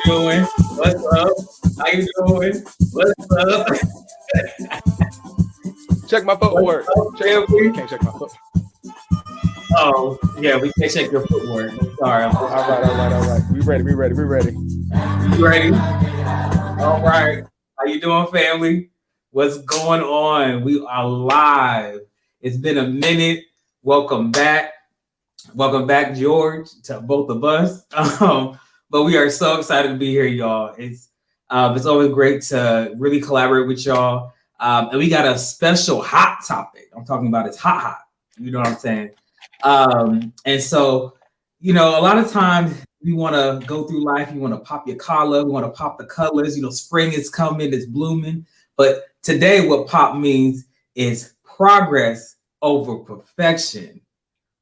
doing? What's up? How you doing? What's up? Check my footwork. Can't check my foot. Oh, yeah, we can't check your footwork. I'm sorry. All right. We ready. You ready? All right. How you doing, family? What's going on? We are live. It's been a minute. Welcome back. Welcome back, George, to both of us. But we are so excited to be here, y'all. It's always great to really collaborate with y'all. And we got a special hot topic. I'm talking about it's hot. You know what I'm saying? And so, a lot of times we want to go through life. You want to pop your collar. We want to pop the colors. Spring is coming. It's blooming. But today, what pop means is progress over perfection.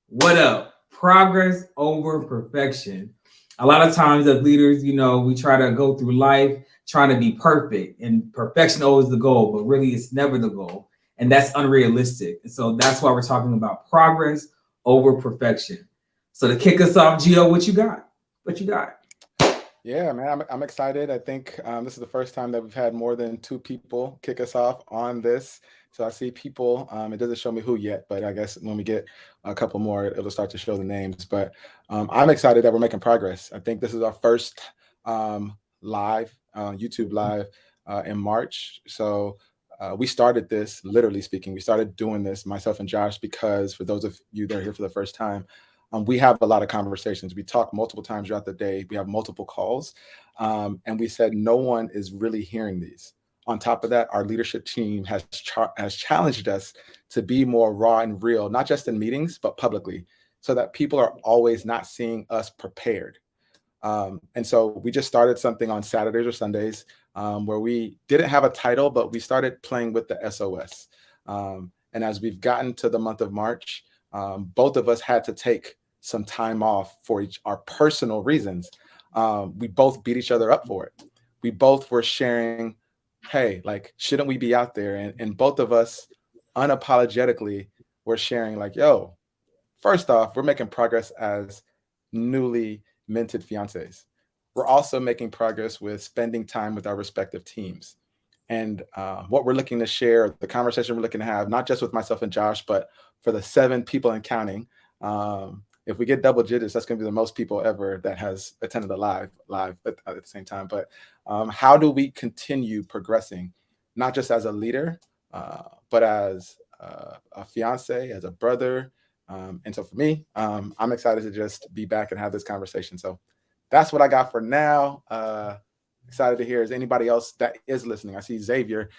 What up? Progress over perfection. A lot of times as leaders, we try to go through life trying to be perfect, and perfection always the goal, but really it's never the goal. And that's unrealistic. And so that's why we're talking about progress over perfection. So to kick us off, Gio, what you got? Yeah, man, I'm excited. I think this is the first time that we've had more than 2 people kick us off on this. So I see people, it doesn't show me who yet, but I guess when we get a couple more, it'll start to show the names. But I'm excited that we're making progress. I think this is our first live, YouTube live in March. So we started this, literally speaking, we started doing this, myself and Josh, because for those of you that are here for the first time, we have a lot of conversations. We talk multiple times throughout the day. We have multiple calls. And we said no one is really hearing these. On top of that, our leadership team has challenged us to be more raw and real, not just in meetings, but publicly, so that people are always not seeing us prepared. And so we just started something on Saturdays or Sundays where we didn't have a title, but we started playing with the SOS. And as we've gotten to the month of March, both of us had to take some time off for our personal reasons. We both beat each other up for it. We both were sharing, hey, like, shouldn't we be out there? And both of us unapologetically were sharing like, yo, first off, we're making progress as newly minted fiancés. We're also making progress with spending time with our respective teams. And what we're looking to share, the conversation we're looking to have, not just with myself and Josh, but for the 7 people and counting. If we get double digits, that's going to be the most people ever that has attended a live at the same time. But how do we continue progressing, not just as a leader, but as a fiance, as a brother? And so for me, I'm excited to just be back and have this conversation. So that's what I got for now. Excited to hear. Is anybody else that is listening? I see Xavier.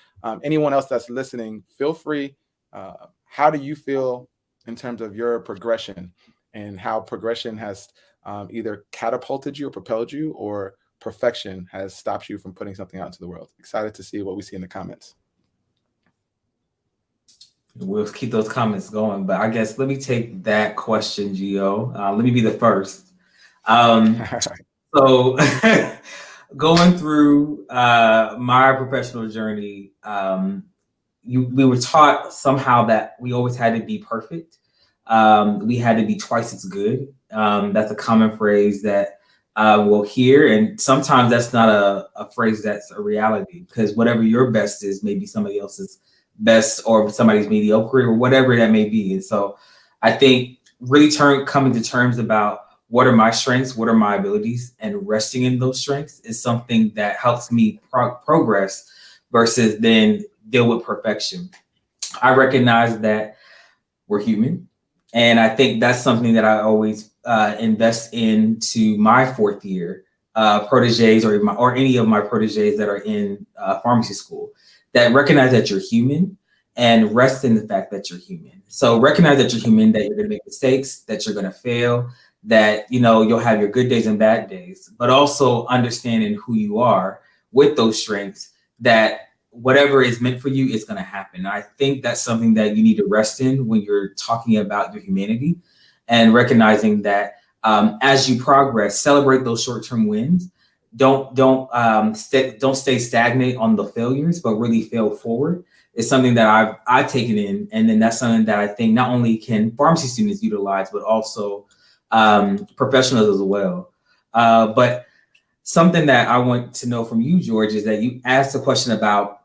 Anyone else that's listening, feel free. How do you feel in terms of your progression and how progression has either catapulted you or propelled you, or perfection has stopped you from putting something out into the world? Excited to see what we see in the comments. We'll keep those comments going, but I guess let me take that question, Gio. Let me be the first. So going through my professional journey, we were taught somehow that we always had to be perfect. We had to be twice as good. That's a common phrase that we'll hear. And sometimes that's not a phrase that's a reality, because whatever your best is, maybe somebody else's best, or somebody's mediocre, or whatever that may be. And so I think really coming to terms about what are my strengths, what are my abilities, and resting in those strengths is something that helps me progress versus then deal with perfection. I recognize that we're human. And I think that's something that I always invest into my 4th year proteges, or any of my proteges that are in pharmacy school, that recognize that you're human and rest in the fact that you're human. So recognize that you're human, that you're going to make mistakes, that you're going to fail, that, you'll have your good days and bad days, but also understanding who you are with those strengths, that whatever is meant for you is going to happen. I think that's something that you need to rest in when you're talking about your humanity, and recognizing that as you progress, celebrate those short-term wins. Don't stay stagnant on the failures, but really fail forward. It's something that I've taken in, and then that's something that I think not only can pharmacy students utilize, but also professionals as well. But something that I want to know from you, George, is that you asked a question about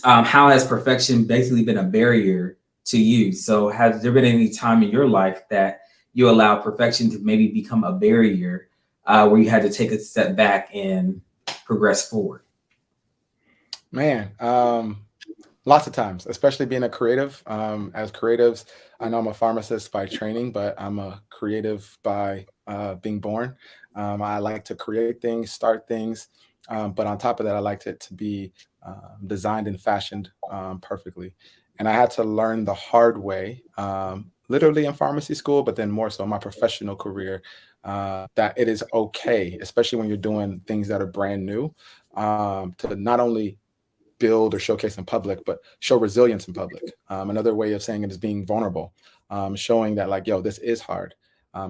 how has perfection basically been a barrier to you? So, has there been any time in your life that you allowed perfection to maybe become a barrier where you had to take a step back and progress forward? Man, lots of times, especially being a creative. As creatives, I know I'm a pharmacist by training, but I'm a creative by being born. I like to create things, start things, but on top of that, I like it to be designed and fashioned perfectly. And I had to learn the hard way, literally in pharmacy school, but then more so in my professional career, that it is okay, especially when you're doing things that are brand new, to not only build or showcase in public, but show resilience in public. Another way of saying it is being vulnerable, showing that like, yo, this is hard.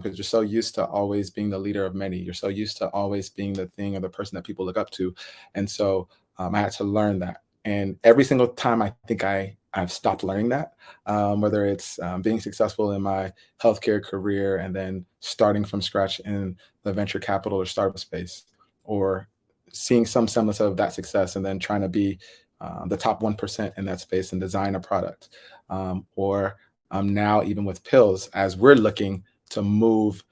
Because you're so used to always being the leader of many. You're so used to always being the thing or the person that people look up to. And so I had to learn that. And every single time I think I've stopped learning that, whether it's being successful in my healthcare career and then starting from scratch in the venture capital or startup space, or seeing some semblance of that success and then trying to be the top 1% in that space and design a product. Or now, even with pills, as we're looking to move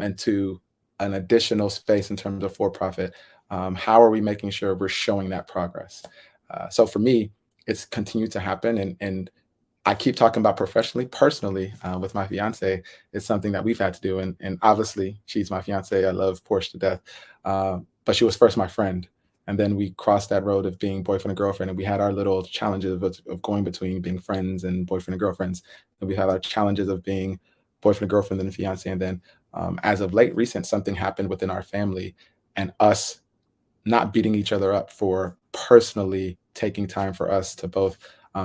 into an additional space in terms of for profit, how are we making sure we're showing that progress? So for me, it's continued to happen. And I keep talking about professionally, personally, with my fiance, it's something that we've had to do. And obviously, she's my fiance. I love Porsche to death. But she was first my friend. And then we crossed that road of being boyfriend and girlfriend. And we had our little challenges of going between being friends and boyfriend and girlfriends. And we had our challenges of being boyfriend and girlfriend and fiance. And then as of late, recent, something happened within our family and us not beating each other up for personally taking time for us to both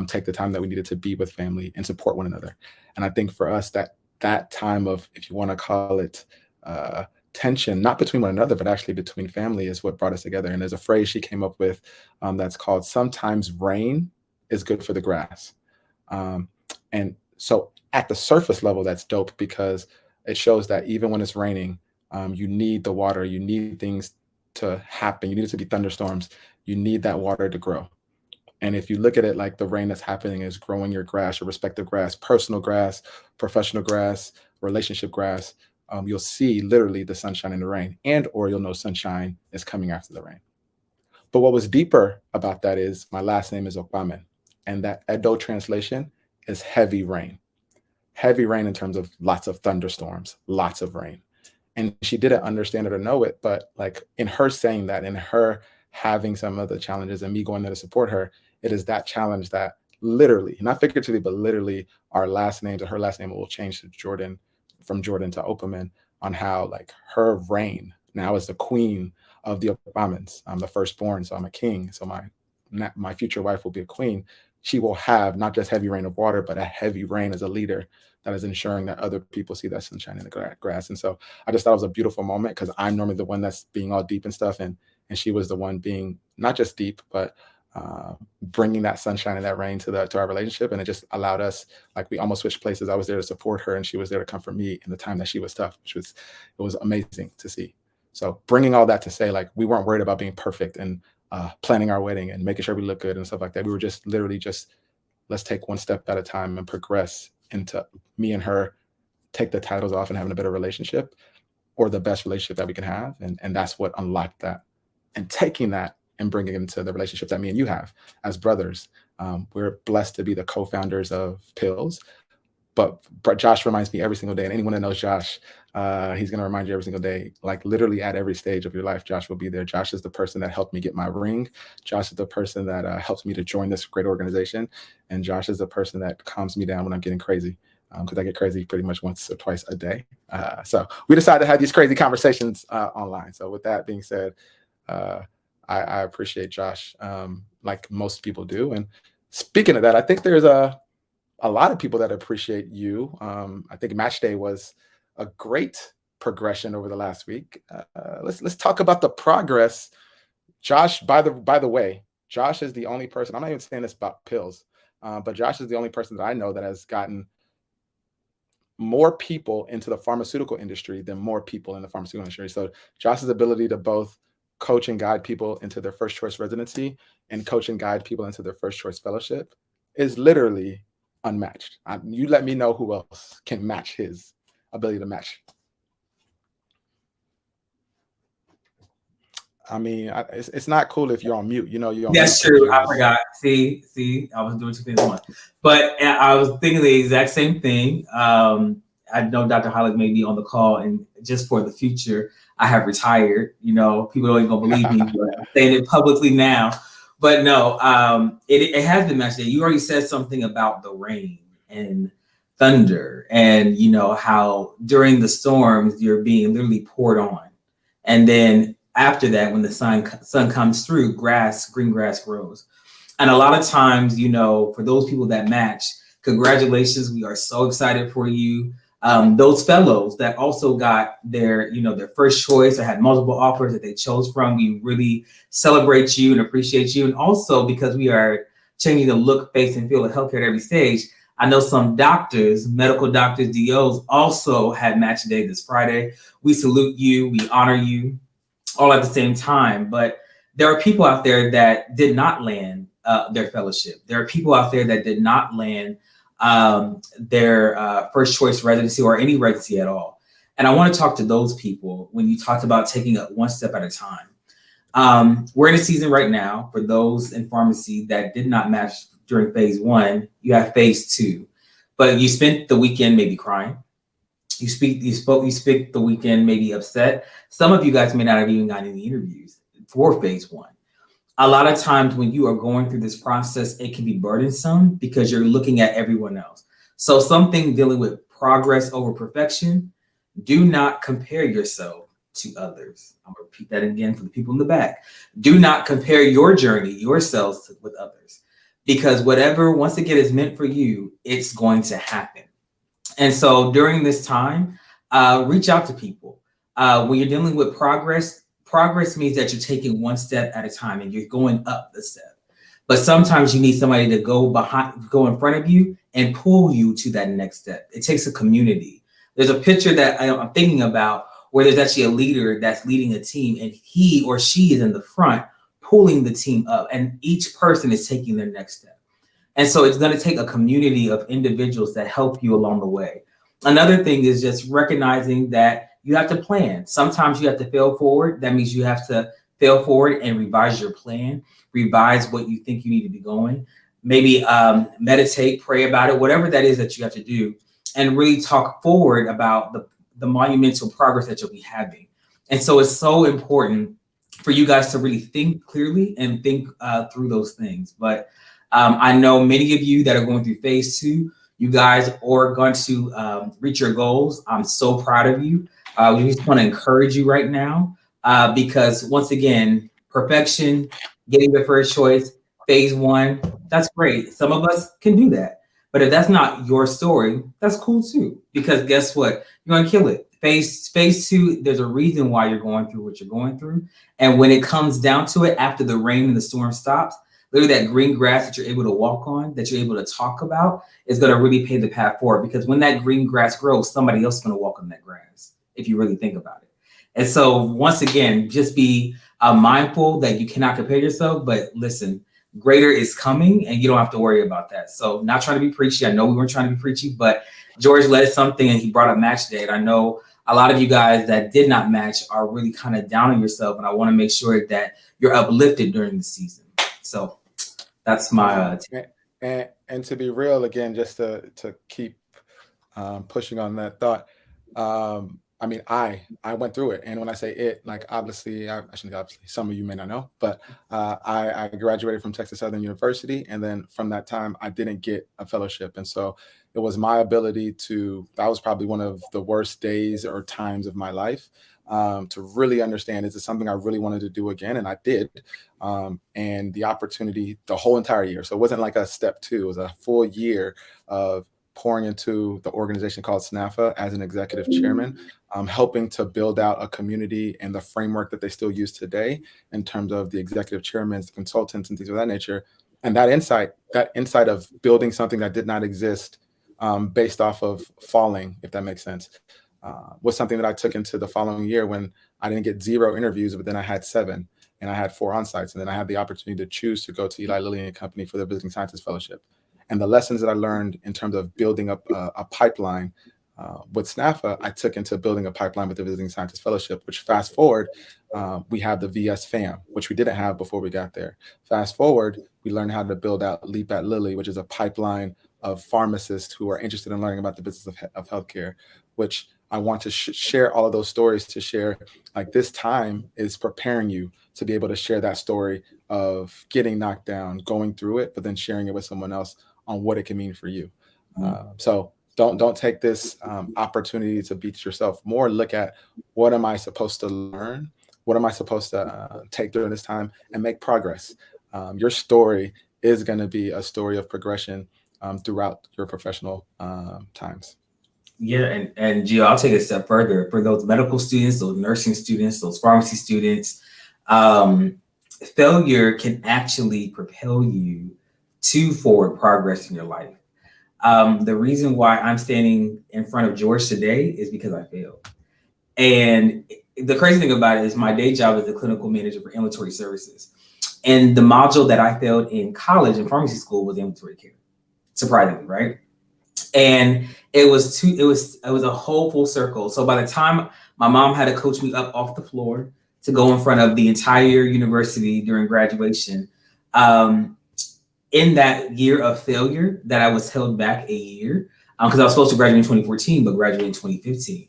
take the time that we needed to be with family and support one another. And I think for us, that time of, if you want to call it tension, not between one another, but actually between family, is what brought us together. And there's a phrase she came up with that's called, sometimes rain is good for the grass. Um, and so at the surface level, that's dope because it shows that even when it's raining, you need the water, you need things to happen, you need it to be thunderstorms, you need that water to grow. And if you look at it like the rain that's happening is growing your grass, your respective grass, personal grass, professional grass, relationship grass, you'll see literally the sunshine in the rain, and or you'll know sunshine is coming after the rain. But what was deeper about that is my last name is Okpamen, and that Edo translation is heavy rain. Heavy rain in terms of lots of thunderstorms, lots of rain. And she didn't understand it or know it, but like in her saying that, in her having some of the challenges and me going there to support her, it is that challenge that literally, not figuratively, but literally, our last names or her last name will change to Jordan, from Jordan to Opaman, on how like her reign now as the queen of the Obamans. I'm the firstborn, so I'm a king. So my future wife will be a queen. She will have not just heavy rain of water, but a heavy rain as a leader that is ensuring that other people see that sunshine in the grass. And so I just thought it was a beautiful moment because I'm normally the one that's being all deep and stuff, and she was the one being not just deep, but bringing that sunshine and that rain to our relationship. And it just allowed us, like, we almost switched places. I was there to support her and she was there to comfort me in the time that she was tough, it was amazing to see. So bringing all that to say, like, we weren't worried about being perfect and planning our wedding and making sure we look good and stuff like that. We were just literally just, let's take one step at a time and progress into me and her take the titles off and having a better relationship, or the best relationship that we can have. And that's what unlocked that. And taking that and bringing it into the relationships that me and you have as brothers. We're blessed to be the co-founders of Pills. But Josh reminds me every single day, and anyone that knows Josh, he's going to remind you every single day, like literally at every stage of your life, Josh will be there. Josh is the person that helped me get my ring. Josh is the person that helps me to join this great organization. And Josh is the person that calms me down when I'm getting crazy, because I get crazy pretty much once or twice a day. So we decided to have these crazy conversations online. So with that being said, I appreciate Josh, like most people do. And speaking of that, I think there's a lot of people that appreciate you. I think Match Day was a great progression over the last week. Let's talk about the progress. Josh, by the way, Josh is the only person, I'm not even saying this about Pills, but Josh is the only person that I know that has gotten more people into the pharmaceutical industry than more people in the pharmaceutical industry. So Josh's ability to both coach and guide people into their first choice residency and coach and guide people into their first choice fellowship is literally unmatched. You let me know who else can match his ability to match. I mean, it's not cool if you're on mute. You know, you're on That's mute. true. I forgot. See, I was doing two things at once. But I was thinking the exact same thing. I know Dr. Hollick may be on the call, and just for the future, I have retired. You know, people don't even gonna believe me, but I'm saying it publicly now. But no, it has been mentioned. You already said something about the rain and thunder, and you know how during the storms you're being literally poured on, and then after that, when the sun comes through, green grass grows. And a lot of times, you know, for those people that match, congratulations. We are so excited for you. Those fellows that also got their, you know, their first choice or had multiple offers that they chose from, we really celebrate you and appreciate you. And also because we are changing the look, face, and feel of healthcare at every stage, I know some doctors, medical doctors, DOs also had match day this Friday. We salute you. We honor you all at the same time. But there are people out there that did not land their fellowship. There are people out there that did not land their first choice residency or any residency at all. And I want to talk to those people when you talked about taking it one step at a time. We're in a season right now for those in pharmacy that did not match during phase one. You have phase two, but you spent the weekend maybe crying. You spent the weekend maybe upset. Some of you guys may not have even gotten any interviews for phase one. A lot of times when you are going through this process, it can be burdensome because you're looking at everyone else. So something dealing with progress over perfection, do not compare yourself to others. I'm gonna repeat that again for the people in the back. Do not compare your journey, yourselves with others, because whatever, once again, is meant for you, it's going to happen. And so during this time, reach out to people. When you're dealing with progress means that you're taking one step at a time and you're going up the step. But sometimes you need somebody to go in front of you and pull you to that next step. It takes a community. There's a picture that I'm thinking about where there's actually a leader that's leading a team and he or she is in the front pulling the team up and each person is taking their next step. And so it's going to take a community of individuals that help you along the way. Another thing is just recognizing that you have to plan. Sometimes you have to fail forward. That means you have to fail forward and revise your plan, revise what you think you need to be going. Maybe meditate, pray about it, whatever that is that you have to do, and really talk forward about the monumental progress that you'll be having. And so it's so important for you guys to really think clearly and think through those things. But I know many of you that are going through phase two, you guys are going to reach your goals. I'm so proud of you. We just want to encourage you right now because once again, perfection, getting the first choice, phase one, that's great. Some of us can do that. But if that's not your story, that's cool too. Because guess what? You're going to kill it. Phase two, there's a reason why you're going through what you're going through. And when it comes down to it, after the rain and the storm stops, literally that green grass that you're able to walk on, that you're able to talk about, is going to really pave the path forward. Because when that green grass grows, somebody else is going to walk on that grass, if you really think about it. And so once again, just be mindful that you cannot compare yourself, but listen, greater is coming and you don't have to worry about that. So not trying to be preachy. I know we weren't trying to be preachy, but George led something and he brought up match day. And I know a lot of you guys that did not match are really kind of down on yourself. And I want to make sure that you're uplifted during the season. So that's my and to be real again, just to keep pushing on that thought. I mean, I went through it, and when I say it, like obviously, I shouldn't obviously, some of you may not know, but I graduated from Texas Southern University, and then from that time, I didn't get a fellowship, and so it was my ability to. That was probably one of the worst days or times of my life. To really understand, is it something I really wanted to do again? And I did. And the opportunity, the whole entire year. So it wasn't like a step two, it was a full year of pouring into the organization called SNAFA as an executive chairman, helping to build out a community and the framework that they still use today in terms of the executive chairmen, the consultants, and things of that nature. And that insight of building something that did not exist based off of falling, if that makes sense, was something that I took into the following year when I didn't get 0 interviews, but then I had 7. and I had 4 on-sites. And then I had the opportunity to choose to go to Eli Lilly and Company for their Visiting Scientist Fellowship. And the lessons that I learned in terms of building up a pipeline with SNAFA, I took into building a pipeline with the Visiting Scientist Fellowship, which fast forward, we have the VS FAM, which we didn't have before we got there. Fast forward, we learned how to build out Leap at Lilly, which is a pipeline of pharmacists who are interested in learning about the business of healthcare, which I want to share all of those stories to share. Like, this time is preparing you to be able to share that story of getting knocked down, going through it, but then sharing it with someone else on what it can mean for you. So don't take this opportunity to beat yourself. More look at, what am I supposed to learn? What am I supposed to take during this time and make progress? Your story is going to be a story of progression throughout your professional times. Yeah, and Gio, I'll take it a step further. For those medical students, those nursing students, those pharmacy students, failure can actually propel you to forward progress in your life. The reason why I'm standing in front of George today is because I failed. And the crazy thing about it is, my day job is the clinical manager for ambulatory services. And the module that I failed in college and pharmacy school was ambulatory care, surprisingly, right? And it was a whole full circle. So by the time my mom had to coach me up off the floor to go in front of the entire university during graduation, in that year of failure that I was held back a year, because I was supposed to graduate in 2014, but graduated in 2015.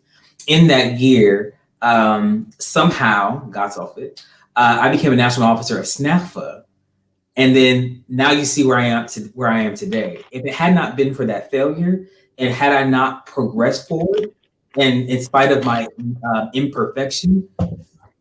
In that year, somehow, God saw fit, I became a national officer of SNAFA. And then now you see where I am today. If it had not been for that failure, and had I not progressed forward, and in spite of my imperfection,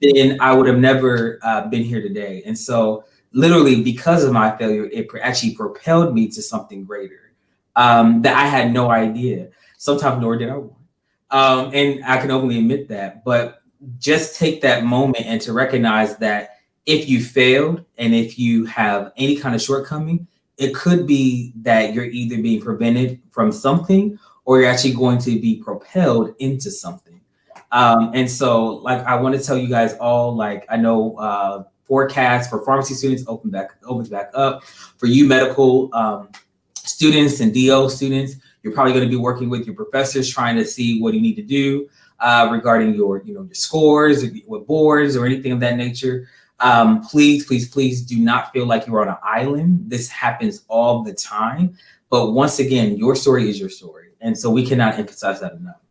then I would have never been here today. And so, literally, because of my failure, it actually propelled me to something greater that I had no idea. Sometimes nor did I want. And I can openly admit that. But just take that moment and to recognize that if you failed and if you have any kind of shortcoming, it could be that you're either being prevented from something, or you're actually going to be propelled into something. And so, like, I want to tell you guys all, like, I know forecasts for pharmacy students opens back up. For you medical students and DO students, you're probably going to be working with your professors, trying to see what you need to do regarding your scores, or with boards or anything of that nature. Please do not feel like you're on an island. This happens all the time. But once again, your story is your story. And so we cannot emphasize that enough.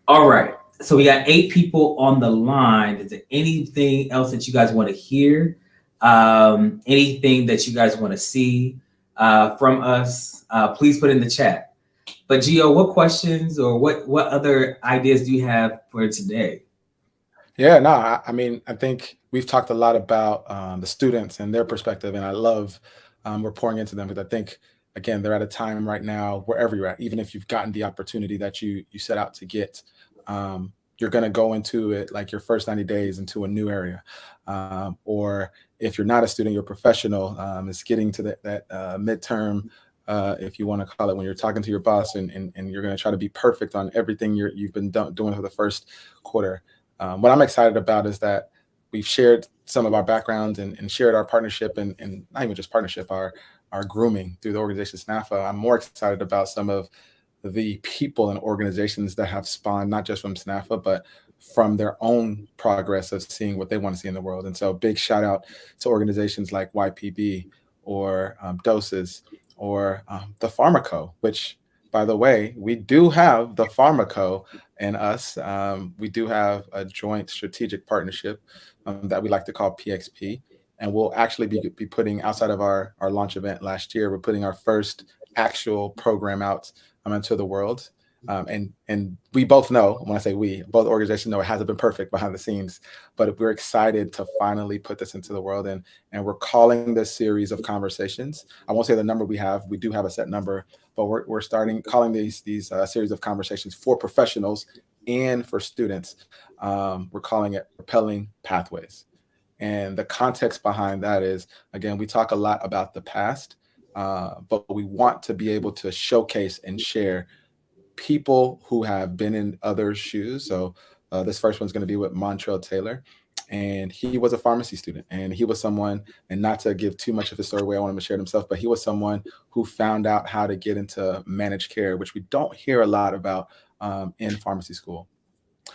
All right. So we got 8 people on the line. Is there anything else that you guys want to hear? Anything that you guys want to see from us? Please put in the chat. But Gio, what questions or what other ideas do you have for today? Yeah, no, I mean, I think we've talked a lot about the students and their perspective, and I love we're pouring into them, because I think, again, they're at a time right now, wherever you're at, even if you've gotten the opportunity that you set out to get, you're going to go into it like your first 90 days into a new area. Or if you're not a student, you're a professional, it's getting to that midterm, if you want to call it, when you're talking to your boss, and you're going to try to be perfect on everything you've been doing for the first quarter. What I'm excited about is that we've shared some of our backgrounds and shared our partnership, and not even just partnership, our grooming through the organization SNAFA. I'm more excited about some of the people and organizations that have spawned, not just from SNAFA, but from their own progress of seeing what they want to see in the world. And so, big shout out to organizations like YPB, or Doses, or the Pharmaco, which, by the way, we do have the Pharmaco and us. We do have a joint strategic partnership that we like to call PXP. And we'll actually be putting, outside of our launch event last year, we're putting our first actual program out into the world. And we both know, when I say we, both organizations know it hasn't been perfect behind the scenes, but we're excited to finally put this into the world. And we're calling this series of conversations. I won't say the number we have. We do have a set number, but we're starting calling these series of conversations for professionals and for students. We're calling it Propelling Pathways. And the context behind that is, again, we talk a lot about the past, but we want to be able to showcase and share people who have been in others' shoes. So this first one's going to be with Montrell Taylor. and he was a pharmacy student, and he was someone, and not to give too much of his story away, I want him to share it himself, but he was someone who found out how to get into managed care, which we don't hear a lot about in pharmacy school.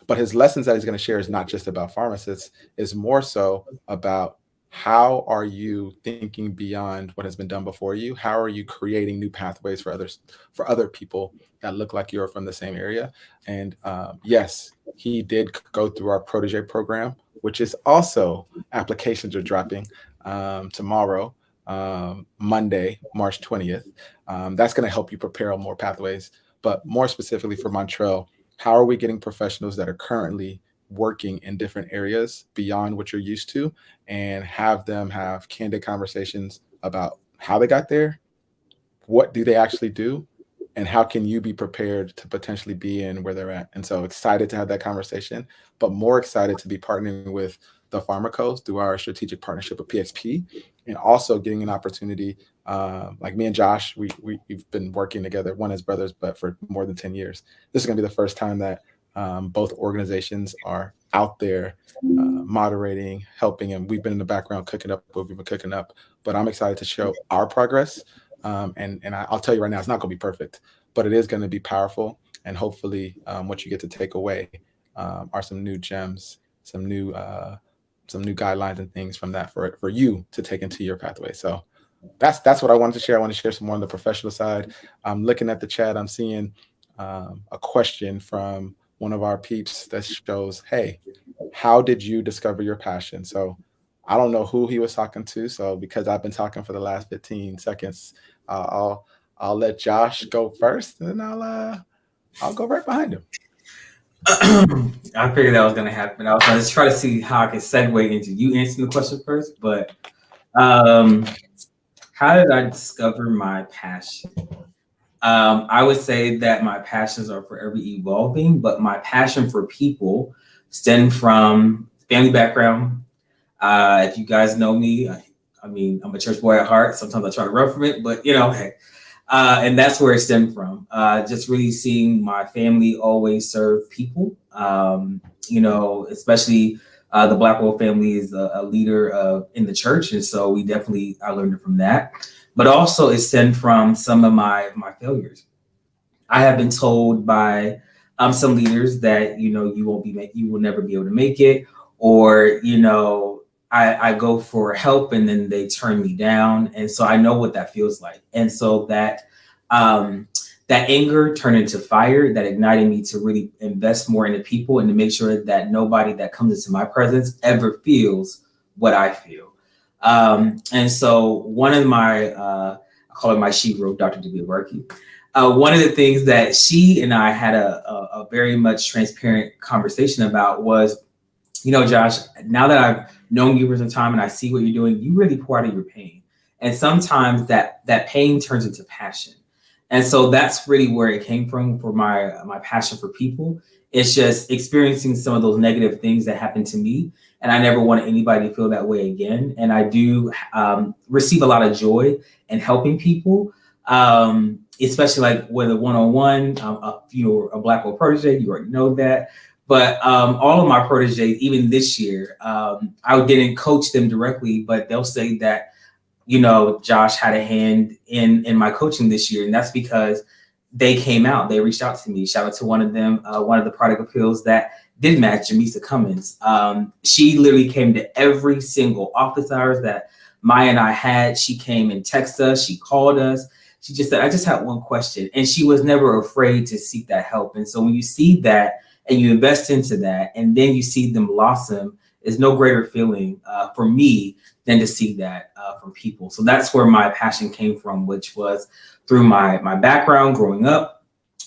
But his lessons that he's going to share is not just about pharmacists, is more so about how are you thinking beyond what has been done before you? How are you creating new pathways for others, for other people that look like you're from the same area? And yes, he did go through our protege program, which is also, applications are dropping tomorrow, Monday, March 20th. That's going to help you prepare on more pathways. But more specifically for Montreal, how are we getting professionals that are currently working in different areas beyond what you're used to, and have them have candid conversations about how they got there, what do they actually do, and how can you be prepared to potentially be in where they're at. And so excited to have that conversation, but more excited to be partnering with the Pharmacos through our strategic partnership with PXP, and also getting an opportunity, like me and Josh, we've been working together, one as brothers, but for more than 10 years. This is going to be the first time that both organizations are out there moderating, helping, and we've been in the background cooking up what we've been cooking up. But I'm excited to show our progress, and I'll tell you right now, it's not going to be perfect, but it is going to be powerful. And hopefully, what you get to take away are some new gems, some new guidelines and things from that for you to take into your pathway. So that's what I wanted to share. I want to share some more on the professional side. I'm looking at the chat. I'm seeing a question from one of our peeps that shows, hey, how did you discover your passion? So I don't know who he was talking to. So because I've been talking for the last 15 seconds, I'll let Josh go first, and then I'll go right behind him. I figured that was going to happen. I was going to try to see how I could segue into you answering the question first. But um, how did I discover my passion? I would say that my passions are forever evolving, but my passion for people stemmed from family background. If you guys know me, I mean, I'm a church boy at heart. Sometimes I try to run from it, but hey. And that's where it stemmed from. Just really seeing my family always serve people. Especially the Blackwell family is a leader in the church, and so I learned it from that. But also, it stemmed from some of my failures. I have been told by some leaders that you will never be able to make it, or I go for help and then they turn me down, and so I know what that feels like, and so um, that anger turned into fire that ignited me to really invest more into people and to make sure that nobody that comes into my presence ever feels what I feel. And so one of my I call it my she-wrote, Dr. Divya Barkey. One of the things that she and I had a very much transparent conversation about was, Josh, now that I've known you for some time and I see what you're doing, you really pour out of your pain. And sometimes that pain turns into passion. And so that's really where it came from for my passion for people. It's just experiencing some of those negative things that happened to me. And I never wanted anybody to feel that way again. And I do receive a lot of joy in helping people, especially like with a one-on-one. If you're a Blackwell protege, you already know that. But all of my proteges, even this year, I didn't coach them directly, but they'll say that, Josh had a hand in my coaching this year. And that's because they came out, they reached out to me. Shout out to one of them, one of the product appeals that did match, Jamisa Cummins. She literally came to every single office hours that Maya and I had. She came and texted us, she called us. She just said, I just had one question. And she was never afraid to seek that help. And so when you see that and you invest into that, and then you see them blossom, is no greater feeling for me than to see that from people. So that's where my passion came from, which was through my background growing up,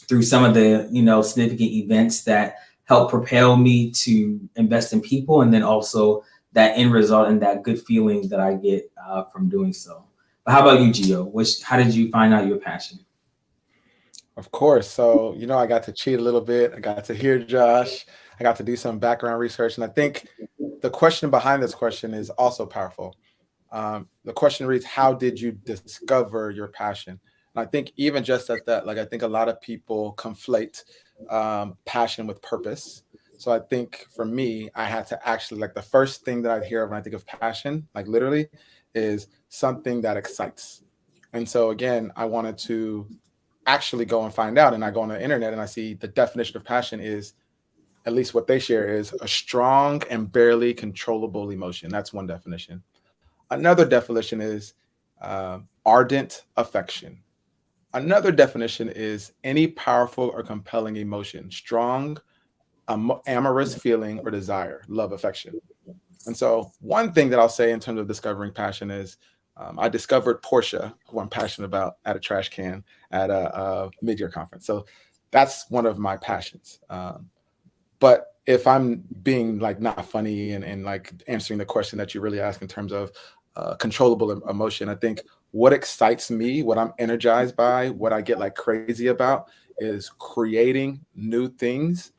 through some of the significant events that helped propel me to invest in people, and then also that end result and that good feeling that I get from doing so. But how about you, Gio? How did you find out your passion? Of course. So, I got to cheat a little bit. I got to hear Josh. I got to do some background research. And I think the question behind this question is also powerful. The question reads, how did you discover your passion? And I think even just at that, like, I think a lot of people conflate passion with purpose. So I think for me, I had to actually, like, the first thing that I hear when I think of passion, like literally, is something that excites. And so again, I wanted to actually go and find out. And I go on the internet and I see the definition of passion is, at least what they share, is a strong and barely controllable emotion. That's one definition. Another definition is ardent affection. Another definition is any powerful or compelling emotion, strong, amorous feeling or desire, love, affection. And so, one thing that I'll say in terms of discovering passion is I discovered Portia, who I'm passionate about, at a trash can at a mid-year conference. So that's one of my passions. But if I'm being like not funny and like answering the question that you really ask in terms of controllable emotion, I think what excites me, what I'm energized by, what I get like crazy about is creating new things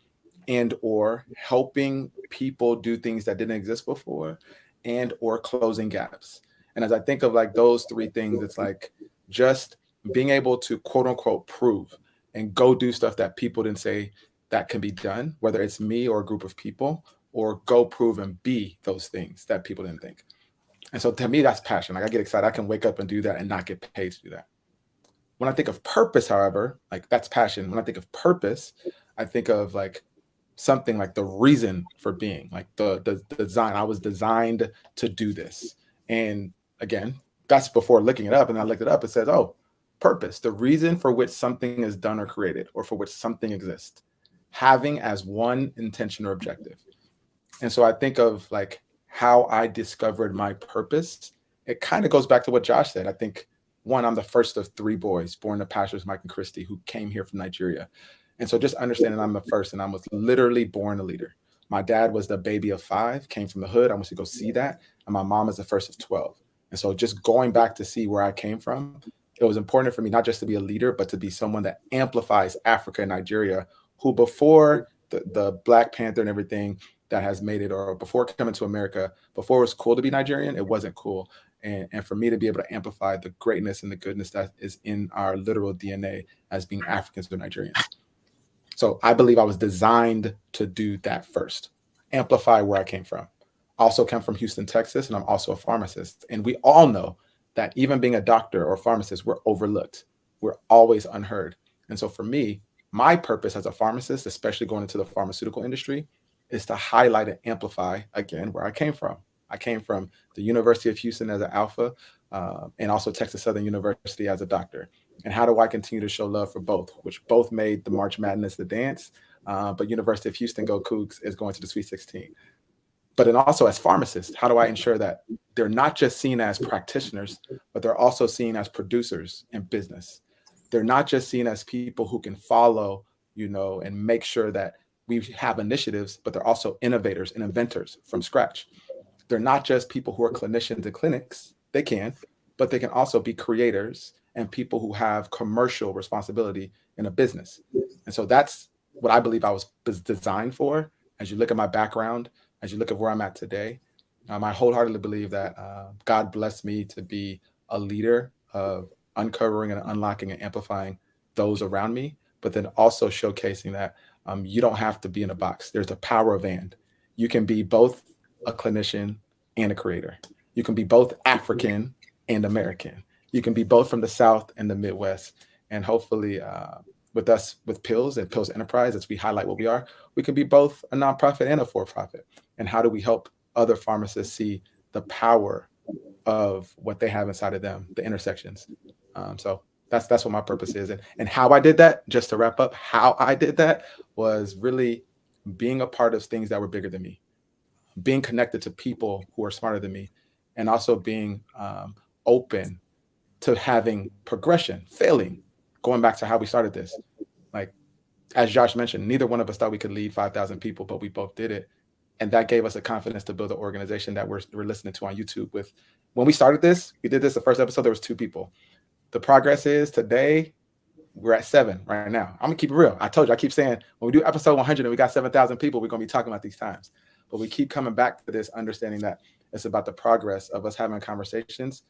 and or helping people do things that didn't exist before and or closing gaps. And as I think of like those three things, it's like just being able to quote unquote prove and go do stuff that people didn't say that can be done, whether it's me or a group of people, or go prove and be those things that people didn't think. And so to me, that's passion. Like I get excited. I can wake up and do that and not get paid to do that. When I think of purpose, however, like that's passion. When I think of purpose, I think of like something like the reason for being, like the design. I was designed to do this. And again, that's before looking it up. And I looked it up. It says, oh, purpose, the reason for which something is done or created, or for which something exists, having as one intention or objective. And so I think of like how I discovered my purpose. It kind of goes back to what Josh said. I think one, I'm the first of three boys born to pastors Mike and Christy, who came here from Nigeria. And so just understanding I'm the first, and I was literally born a leader. My dad was the baby of 5, came from the hood. I went to go see that. And my mom is the first of 12. And so just going back to see where I came from, it was important for me not just to be a leader, but to be someone that amplifies Africa and Nigeria, who before the Black Panther and everything that has made it, or before coming to America, before it was cool to be Nigerian, it wasn't cool. And for me to be able to amplify the greatness and the goodness that is in our literal DNA as being Africans or Nigerians. So I believe I was designed to do that first, amplify where I came from. Also come from Houston, Texas, and I'm also a pharmacist. And we all know that even being a doctor or pharmacist, we're overlooked. We're always unheard. And so for me, my purpose as a pharmacist, especially going into the pharmaceutical industry, is to highlight and amplify, again, where I came from. I came from the University of Houston as an alpha, and also Texas Southern University as a doctor. And how do I continue to show love for both, which both made the March Madness the dance, but University of Houston Go Cougs is going to the Sweet 16. But then also as pharmacists, how do I ensure that they're not just seen as practitioners, but they're also seen as producers in business? They're not just seen as people who can follow, and make sure that we have initiatives, but they're also innovators and inventors from scratch. They're not just people who are clinicians in clinics. They can, but they can also be creators and people who have commercial responsibility in a business. And so that's what I believe I was designed for. As you look at my background, as you look at where I'm at today, I wholeheartedly believe that God blessed me to be a leader of uncovering and unlocking and amplifying those around me, but then also showcasing that you don't have to be in a box. There's a power of and. You can be both a clinician and a creator. You can be both African and American. You can be both from the South and the Midwest. And hopefully with us, with Pills and Pills Enterprise, as we highlight what we are, we can be both a nonprofit and a for-profit. And how do we help other pharmacists see the power of what they have inside of them, the intersections? So that's what my purpose is. And how I did that, just to wrap up, how I did that was really being a part of things that were bigger than me, being connected to people who are smarter than me, and also being open to having progression, failing, going back to how we started this. Like, as Josh mentioned, neither one of us thought we could lead 5,000 people, but we both did it. And that gave us a confidence to build an organization that we're listening to on YouTube with. When we started this, we did this the first episode, there was 2 people. The progress is today, we're at 7 right now. I'm gonna keep it real. I told you, I keep saying when we do episode 100 and we got 7,000 people, we're gonna be talking about these times. But we keep coming back to this, understanding that it's about the progress of us having conversations.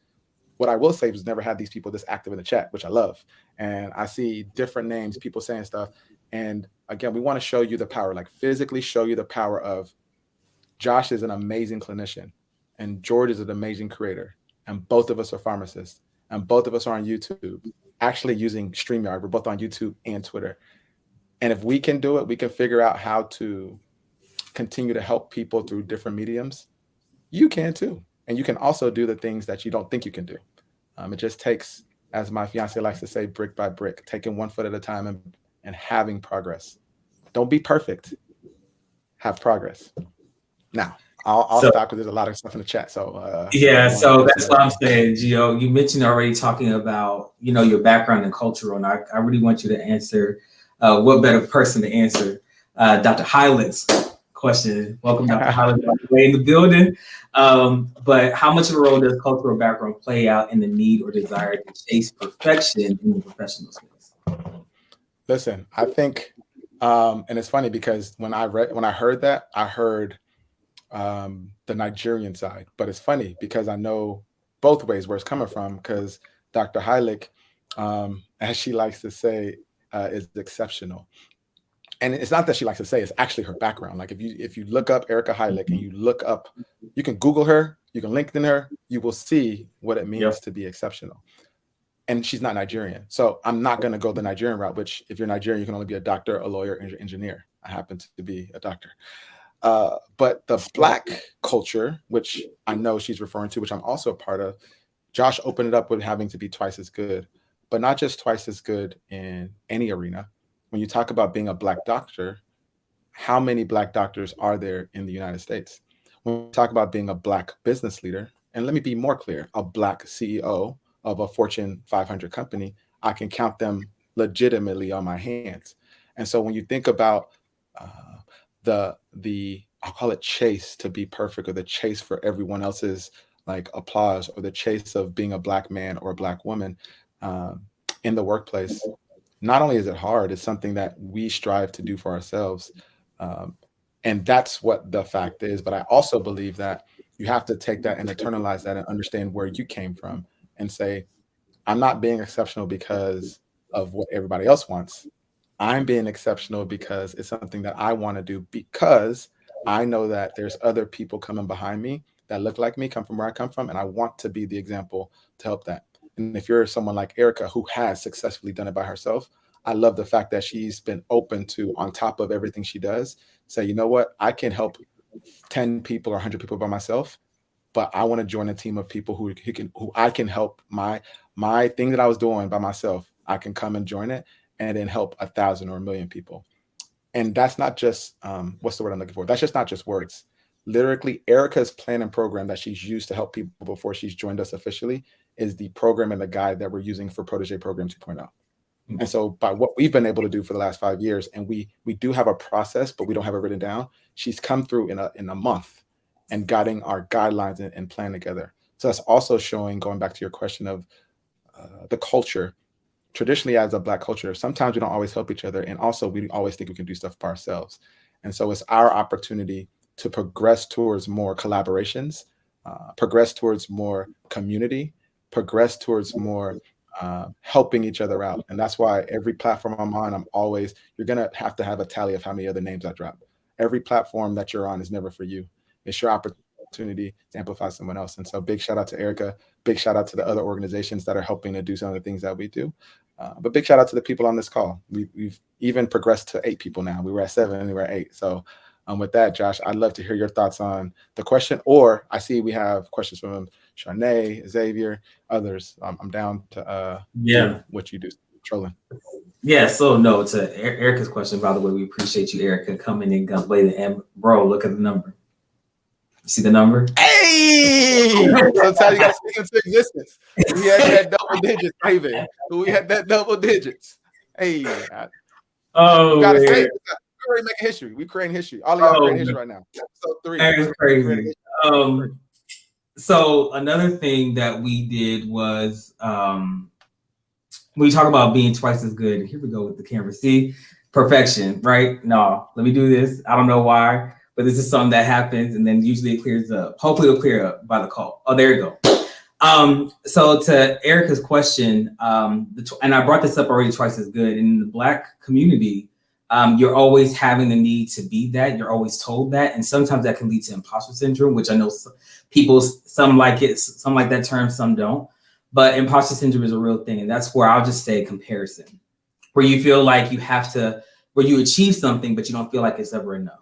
What I will say is never had these people this active in the chat, which I love. And I see different names, people saying stuff. And again, we want to show you the power, like physically show you the power of Josh is an amazing clinician and George is an amazing creator. And both of us are pharmacists and both of us are on YouTube, actually using StreamYard. We're both on YouTube and Twitter. And if we can do it, we can figure out how to continue to help people through different mediums. You can too. And you can also do the things that you don't think you can do. It just takes, as my fiance likes to say, brick by brick, taking 1 foot at a time and having progress. Don't be perfect. Have progress. Now, I'll stop because there's a lot of stuff in the chat. So yeah, so that's what I'm saying, Gio. You mentioned already talking about, you know, your background and cultural, and I really want you to answer. What better person to answer Dr. Hyland's question? Welcome, Dr. Hyland, in the building. But how much of a role does cultural background play out in the need or desire to chase perfection in the professional space? Listen, I think, and it's funny because when I heard that, I heard the Nigerian side, but it's funny because I know both ways where it's coming from, because Dr. Heilig, as she likes to say, is exceptional. And it's not that she likes to say, it's actually her background. Like if you look up Erica Heilig and you look up, you can Google her, you can LinkedIn her, you will see what it means to be exceptional. And she's not Nigerian. So I'm not going to go the Nigerian route, which if you're Nigerian, you can only be a doctor, a lawyer, and engineer. I happen to be a doctor. But the Black culture, which I know she's referring to, which I'm also a part of, Josh opened it up with having to be twice as good, but not just twice as good in any arena. When you talk about being a Black doctor, how many Black doctors are there in the United States? When we talk about being a Black business leader, and let me be more clear, a Black CEO of a Fortune 500 company, I can count them legitimately on my hands. And so when you think about the I'll call it chase to be perfect, or the chase for everyone else's like applause, or the chase of being a Black man or a Black woman in the workplace, not only is it hard, it's something that we strive to do for ourselves. And that's what the fact is. But I also believe that you have to take that and internalize that and understand where you came from and say, I'm not being exceptional because of what everybody else wants. I'm being exceptional because it's something that I want to do, because I know that there's other people coming behind me that look like me, come from where I come from, and I want to be the example to help that. And if you're someone like Erica who has successfully done it by herself, I love the fact that she's been open to, on top of everything she does, say, you know what, I can help 10 people or 100 people by myself, but I want to join a team of people who I can help my thing that I was doing by myself. I can come and join it and then help 1,000 or 1 million people. And that's not just, what's the word I'm looking for? That's just not just words. Literally, Erica's plan and program that she's used to help people before she's joined us officially is the program and the guide that we're using for Protege Program 2.0. Mm-hmm. And so by what we've been able to do for the last 5 years, and we do have a process, but we don't have it written down, she's come through in a month and guiding our guidelines and plan together. So that's also showing, going back to your question of the culture. Traditionally, as a Black culture, sometimes we don't always help each other. And also we always think we can do stuff by ourselves. And so it's our opportunity to progress towards more collaborations, progress towards more community, progress towards more helping each other out. And that's why every platform I'm on, you're going to have a tally of how many other names I drop. Every platform that you're on is never for you. It's your opportunity to amplify someone else. And so big shout out to Erica, big shout out to the other organizations that are helping to do some of the things that we do. But big shout out to the people on this call. We've even progressed to 8 people now. We were at 7 and we were at 8. So with that, Josh, I'd love to hear your thoughts on the question, or I see we have questions from Shanae, Xavier, others. I'm down to do what you do, trolling. Yeah, so no, to Erica's question, by the way, we appreciate you, Erica, coming in guns-blazing. And bro, look at the number. You see the number? Hey! Sometimes you got to speak into existence. We had that double digits, baby. We had that double digits. Hey. Oh, got to say it. We're already making history. We're creating history. All of y'all creating history right now. So 3. That's crazy. So another thing that we did was we talk about being twice as good. Here we go with the camera. See, perfection, right? No, let me do this. I don't know why, but this is something that happens, and then usually it clears up. Hopefully it'll clear up by the call. Oh, there you go. So to Erica's question, and I brought this up already, twice as good. In the Black community, You're always having the need to be that. You're always told that, and sometimes that can lead to imposter syndrome, which I know people, some like it, some like that term, some don't. But imposter syndrome is a real thing, and that's where I'll just say comparison, where you feel like you have to, where you achieve something, but you don't feel like it's ever enough.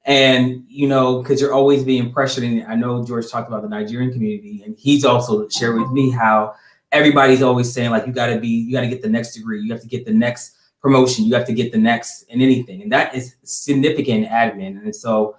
And because you're always being pressured. And I know George talked about the Nigerian community, and he's also shared with me how everybody's always saying, like, you got to get the next degree, you have to get the next promotion, you have to get the next in anything, and that is significant in admin. And so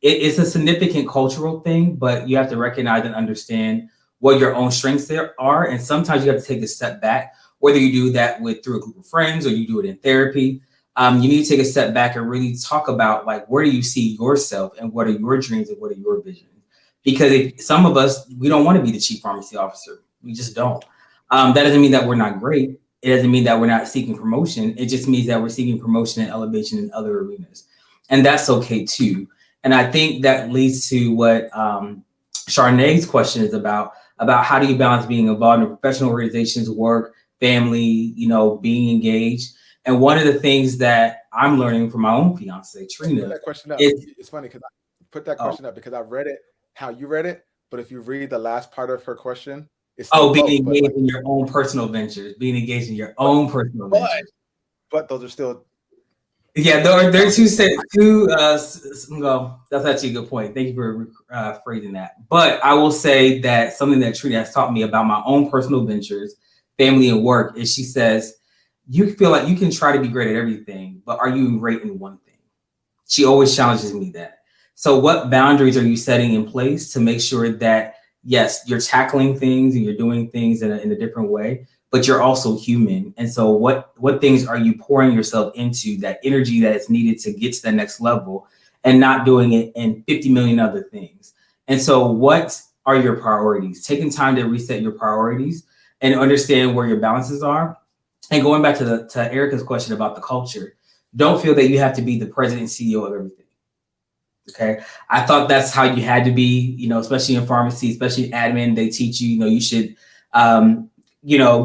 it's a significant cultural thing, but you have to recognize and understand what your own strengths there are, and sometimes you have to take a step back, whether you do that through a group of friends or you do it in therapy. You need to take a step back and really talk about, like, where do you see yourself and what are your dreams and what are your visions? Because if some of us, we don't want to be the chief pharmacy officer. We just don't. That doesn't mean that we're not great. It doesn't mean that we're not seeking promotion. It just means that we're seeking promotion and elevation in other arenas. And that's okay too. And I think that leads to what Charnay's question is about how do you balance being involved in professional organizations, work, family, being engaged. And one of the things that I'm learning from my own fiance, Trina, put that question up. It's funny because I put that question up because I read it how you read it, but if you read the last part of her question, it's being engaged in your own personal ventures, being engaged in your own personal ventures. But those are still. Yeah, there are two. Well, that's actually a good point. Thank you for phrasing that. But I will say that something that Trina has taught me about my own personal ventures, family and work, is she says, you feel like you can try to be great at everything, but are you great in one thing? She always challenges me that. So what boundaries are you setting in place to make sure that, yes, you're tackling things and you're doing things in a different way, but you're also human. And so what things are you pouring yourself into, that energy that is needed to get to the next level, and not doing it in 50 million other things? And so what are your priorities? Taking time to reset your priorities and understand where your balances are. And going back to Erica's question about the culture, don't feel that you have to be the president and CEO of everything. Okay. I thought that's how you had to be, especially in pharmacy, especially in admin. They teach you, you should,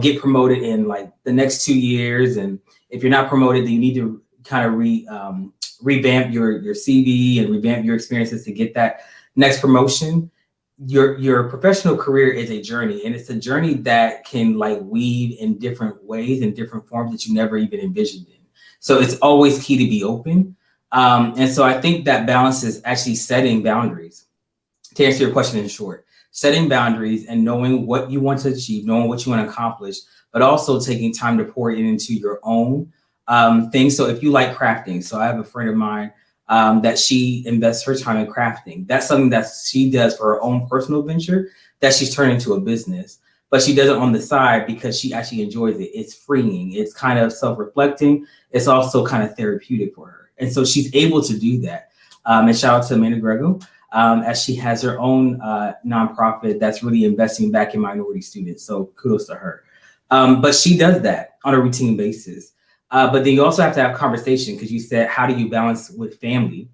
get promoted in like the next 2 years. And if you're not promoted, then you need to kind of revamp your CV and revamp your experiences to get that next promotion. Your professional career is a journey, and it's a journey that can like weave in different ways and different forms that you never even envisioned in. So it's always key to be open. And so I think that balance is actually setting boundaries. To answer your question in short, setting boundaries and knowing what you want to achieve, knowing what you want to accomplish, but also taking time to pour it into your own things. So if you like crafting, so I have a friend of mine that she invests her time in crafting. That's something that she does for her own personal venture that she's turned into a business, but she does it on the side because she actually enjoys it. It's freeing. It's kind of self-reflecting. It's also kind of therapeutic for her. And so she's able to do that. And shout out to Amanda Grego, as she has her own nonprofit that's really investing back in minority students. So kudos to her. But she does that on a routine basis. But then you also have to have conversation, because you said, how do you balance with family?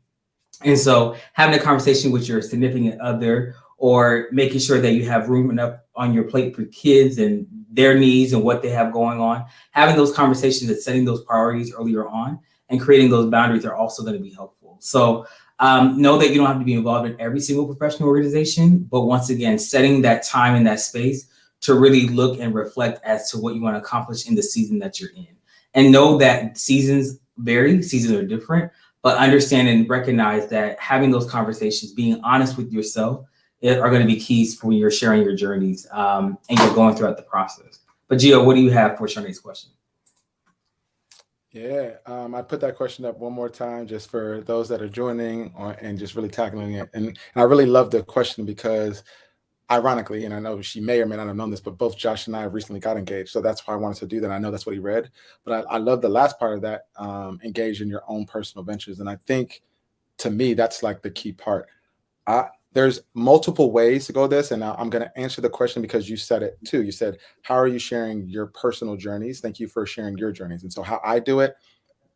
And so having a conversation with your significant other, or making sure that you have room enough on your plate for kids and their needs and what they have going on, having those conversations and setting those priorities earlier on and creating those boundaries are also going to be helpful. So know that you don't have to be involved in every single professional organization, but once again, setting that time and that space to really look and reflect as to what you want to accomplish in the season that you're in. And know that seasons vary, seasons are different, but understand and recognize that having those conversations, being honest with yourself, are going to be keys for when you're sharing your journeys and you're going throughout the process. But Gio, what do you have for Shanae's question? Yeah, I put that question up one more time just for those that are joining and just really tackling it. And I really love the question because, ironically, and I know she may or may not have known this, but both Josh and I recently got engaged. So that's why I wanted to do that. I know that's what he read. But I love the last part of that, engage in your own personal ventures. And I think, to me, that's like the key part. There's multiple ways to go this, and I'm going to answer the question because you said it too. You said, how are you sharing your personal journeys? Thank you for sharing your journeys. And so how I do it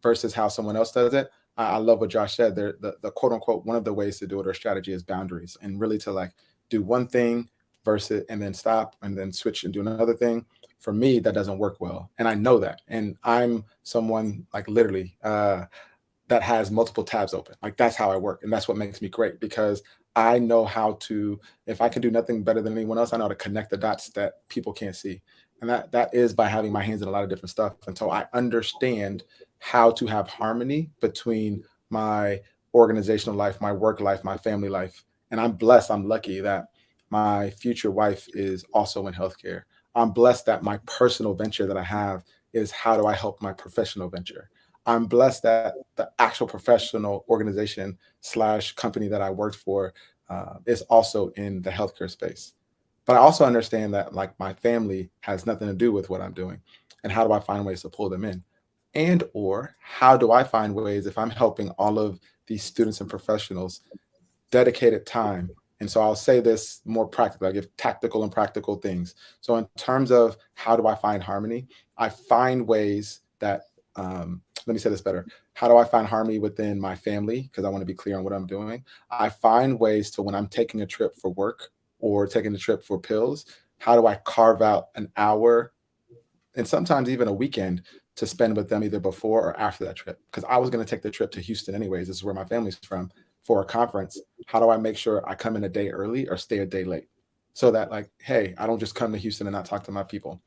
versus how someone else does it. I love what Josh said. The quote unquote, one of the ways to do it or strategy is boundaries, and really to like do one thing versus and then stop and then switch and do another thing For me, that doesn't work well. And I know that. And I'm someone like literally that has multiple tabs open. Like that's how I work. And that's what makes me great because I know how to, if I can do nothing better than anyone else, I know how to connect the dots that people can't see. And that is by having my hands in a lot of different stuff. And so I understand how to have harmony between my organizational life, my work life, my family life. And I'm blessed. I'm lucky that my future wife is also in healthcare. I'm blessed that my personal venture that I have is how do I help my professional venture. I'm blessed that the actual professional organization slash company that I worked for is also in the healthcare space. But I also understand that like my family has nothing to do with what I'm doing. And how do I find ways to pull them in? And or how do I find ways if I'm helping all of these students and professionals dedicated time. And so I'll say this more practically. I give tactical and practical things. So in terms of how do I find harmony, I find ways that, let me say this better. How do I find harmony within my family? Because I want to be clear on what I'm doing. I find ways to when I'm taking a trip for work or taking a trip for pills, how do I carve out an hour and sometimes even a weekend to spend with them either before or after that trip? Because I was going to take the trip to Houston anyways. This is where my family's from for a conference. How do I make sure I come in a day early or stay a day late? So that like, hey, I don't just come to Houston and not talk to my people.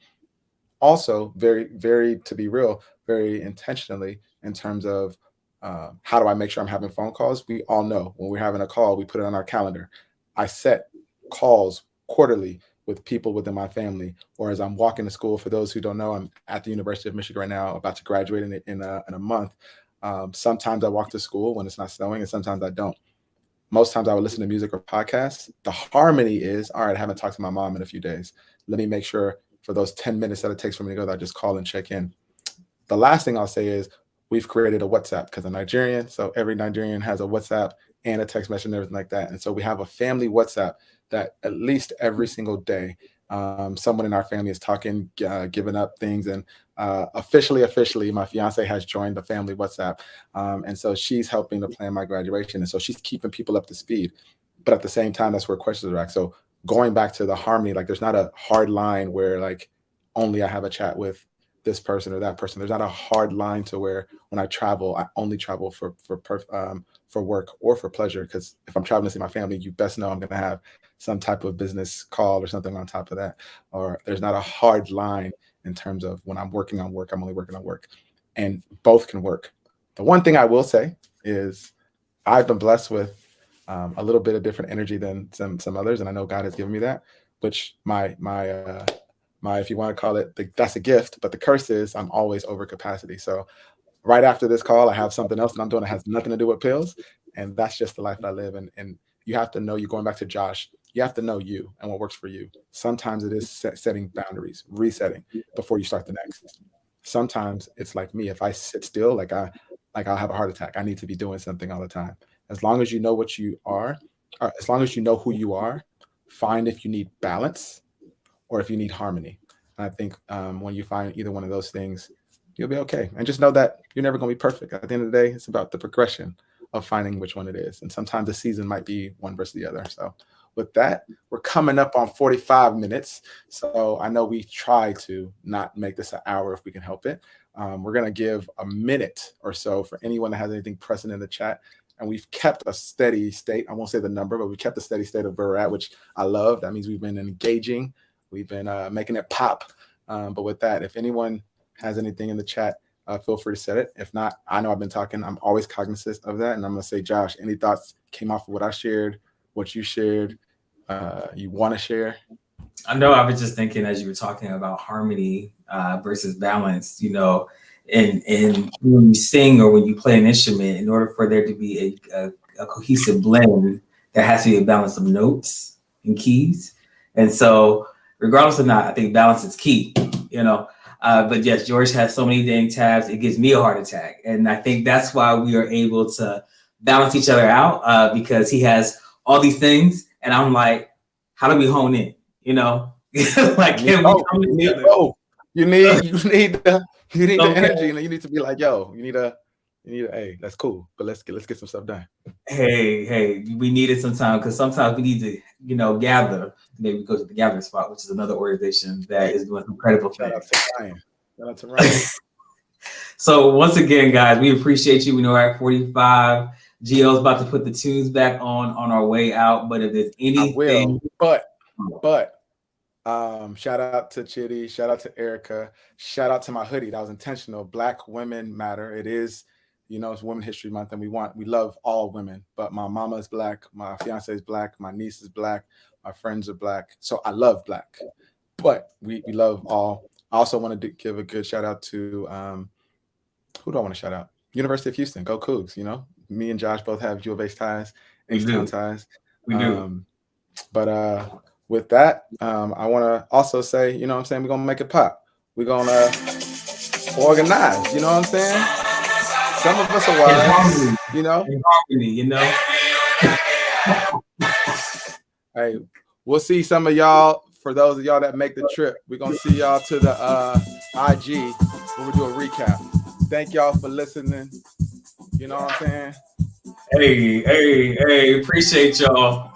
Also, very, very, to be real, very intentionally in terms of how do I make sure I'm having phone calls? We all know when we're having a call, we put it on our calendar. I set calls quarterly with people within my family, or as I'm walking to school. For those who don't know, I'm at the University of Michigan right now, about to graduate in a month. Sometimes I walk to school when it's not snowing, and sometimes I don't. Most times I would listen to music or podcasts. The harmony is, all right, I haven't talked to my mom in a few days. Let me make sure for those 10 minutes that it takes for me to go, that I just call and check in. The last thing I'll say is we've created a WhatsApp because I'm Nigerian. So every Nigerian has a WhatsApp and a text message and everything like that. And so we have a family WhatsApp that at least every single day, someone in our family is talking, giving up things. And officially, my fiance has joined the family WhatsApp. And so she's helping to plan my graduation. And so she's keeping people up to speed. But at the same time, that's where questions are at. So going back to the harmony, like there's not a hard line where like only I have a chat with this person or that person. There's not a hard line to where when I travel, I only travel for work or for pleasure. Because if I'm traveling to see my family, you best know I'm going to have some type of business call or something on top of that. Or there's not a hard line in terms of when I'm working on work, I'm only working on work, and both can work. The one thing I will say is I've been blessed with a little bit of different energy than some others, and I know God has given me that. Which my if you want to call it, that's a gift, but the curse is I'm always over capacity. So right after this call, I have something else that I'm doing that has nothing to do with pills, and that's just the life that I live. And you have to know, you're going back to Josh, you have to know you and what works for you. Sometimes it is setting boundaries, resetting before you start the next. Sometimes it's like me, if I sit still, I'll have a heart attack. I need to be doing something all the time. As long as you know what you are, or as long as you know who you are, find if you need balance or if you need harmony. And I think when you find either one of those things, you'll be okay. And just know that you're never going to be perfect. At the end of the day, it's about the progression of finding which one it is. And sometimes the season might be one versus the other. So with that, we're coming up on 45 minutes. So I know we try to not make this an hour if we can help it. We're going to give a minute or so for anyone that has anything pressing in the chat. And we've kept a steady state. I won't say the number, but we kept a steady state of where we're at, which I love. That means we've been engaging. We've been making it pop. But with that, if anyone has anything in the chat, feel free to set it. If not, I know I've been talking. I'm always cognizant of that. And I'm going to say, Josh, any thoughts came off of what I shared, what you shared, you want to share? I know I was just thinking as you were talking about harmony versus balance, and when you sing or when you play an instrument, in order for there to be a cohesive blend, there has to be a balance of notes and keys. And so regardless of not, I think balance is key, but yes, George has so many dang tabs, it gives me a heart attack. And I think that's why we are able to balance each other out because he has all these things. And I'm like, how do we hone in? Like, can we come together? You need the energy, and you need to be like, yo, you need to Hey, that's cool, but let's get some stuff done. Hey, we needed some time because sometimes we need to, gather. Maybe go to the Gathering Spot, which is another organization that is doing incredible Shout out things. to Ryan. Shout out to Ryan. So once again, guys, we appreciate you. We know we're at 45. Gio's about to put the tunes back on our way out. But if there's anything, but shout out to Chitty, shout out to Erica, shout out to my hoodie. That was intentional. Black Women Matter. It is, it's Women's History Month, and we love all women. But my mama is Black, my fiance is Black, my niece is Black, my friends are Black. So I love Black, but we love all. I also want to give a good shout out to who do I want to shout out? University of Houston, go Cougs. Me and Josh both have U of H ties, H-Town ties. We do. But with that, I want to also say, we're going to make it pop. We're going to organize, you know what I'm saying? Some of us are wise, In harmony, Hey, we'll see some of y'all. For those of y'all that make the trip, we're going to see y'all to the IG where we do a recap. Thank y'all for listening. You know what I'm saying? Hey, appreciate y'all.